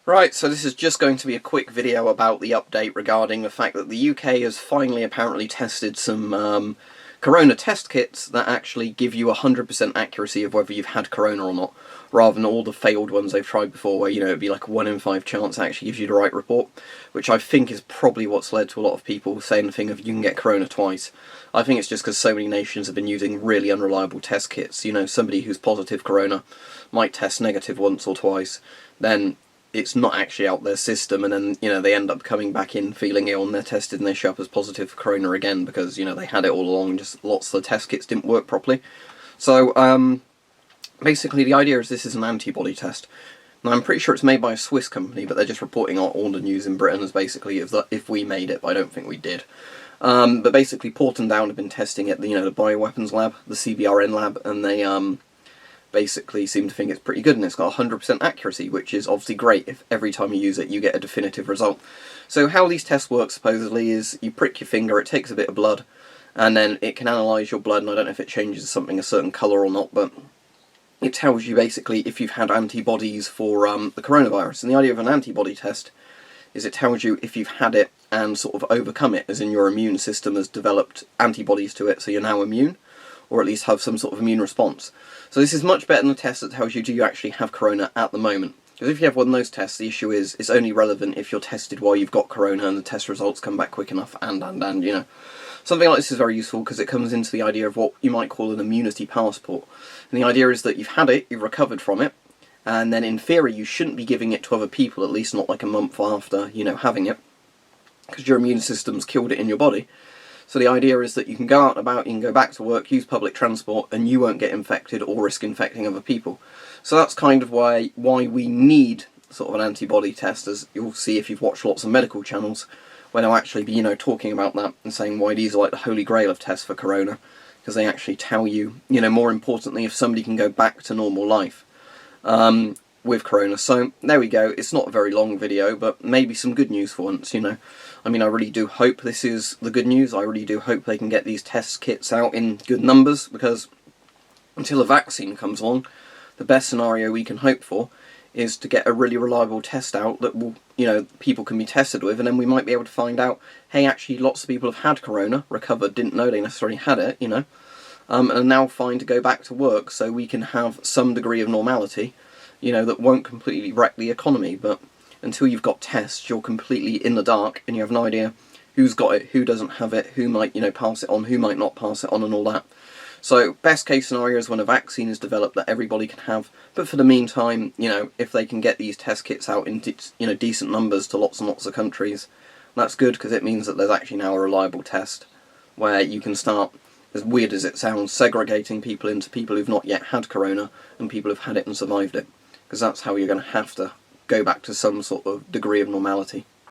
Right, so this is just going to be a quick video about the update regarding the fact that the UK has finally apparently tested some corona test kits that actually give you 100% accuracy of whether you've had corona or not, rather than all the failed ones they've tried before where, it'd be like a 1 in 5 chance it actually gives you the right report, which I think is probably what's led to a lot of people saying the thing of you can get corona twice. I think it's just because so many nations have been using really unreliable test kits. Somebody who's positive corona might test negative once or twice, then it's not actually out their system, and then they end up coming back in feeling ill and they're tested and they show up as positive for corona again because they had it all along and just lots of the test kits didn't work properly. So basically the idea is this is an antibody test. Now I'm pretty sure it's made by a Swiss company, but they're just reporting on all the news in Britain as basically if we made it, but I don't think we did. But basically Porton Down have been testing it, the bioweapons lab, the CBRN lab, and they basically seem to think it's pretty good, and it's got 100% accuracy, which is obviously great if every time you use it you get a definitive result. So how these tests work supposedly is you prick your finger, it takes a bit of blood, and then it can analyse your blood, and I don't know if it changes something a certain colour or not, but it tells you basically if you've had antibodies for the coronavirus. And the idea of an antibody test is it tells you if you've had it and sort of overcome it, as in your immune system has developed antibodies to it, so you're now immune, or at least have some sort of immune response. So this is much better than a test that tells you do you actually have corona at the moment. Because if you have one of those tests, the issue is it's only relevant if you're tested while you've got corona and the test results come back quick enough, and. Something like this is very useful because it comes into the idea of what you might call an immunity passport. And the idea is that you've had it, you've recovered from it, and then in theory you shouldn't be giving it to other people, at least not like a month after, having it, because your immune system's killed it in your body. So the idea is that you can go out and about, you can go back to work, use public transport, and you won't get infected or risk infecting other people. So that's kind of why we need sort of an antibody test, as you'll see if you've watched lots of medical channels, where they'll actually be, talking about that and saying why these are like the holy grail of tests for corona, because they actually tell you, more importantly, if somebody can go back to normal life with corona. So there we go. It's not a very long video, but maybe some good news for once, I really do hope this is the good news. I really do hope they can get these test kits out in good numbers, because until a vaccine comes along, the best scenario we can hope for is to get a really reliable test out that will, people can be tested with, and then we might be able to find out, hey, actually lots of people have had corona, recovered, didn't know they necessarily had it, and are now fine to go back to work, so we can have some degree of normality, that won't completely wreck the economy. But until you've got tests, you're completely in the dark, and you have no idea who's got it, who doesn't have it, who might, pass it on, who might not pass it on, and all that. So best case scenario is when a vaccine is developed that everybody can have, but for the meantime, if they can get these test kits out in decent numbers to lots and lots of countries, that's good, because it means that there's actually now a reliable test where you can start, as weird as it sounds, segregating people into people who've not yet had corona and people who've had it and survived it, because that's how you're going to have to go back to some sort of degree of normality.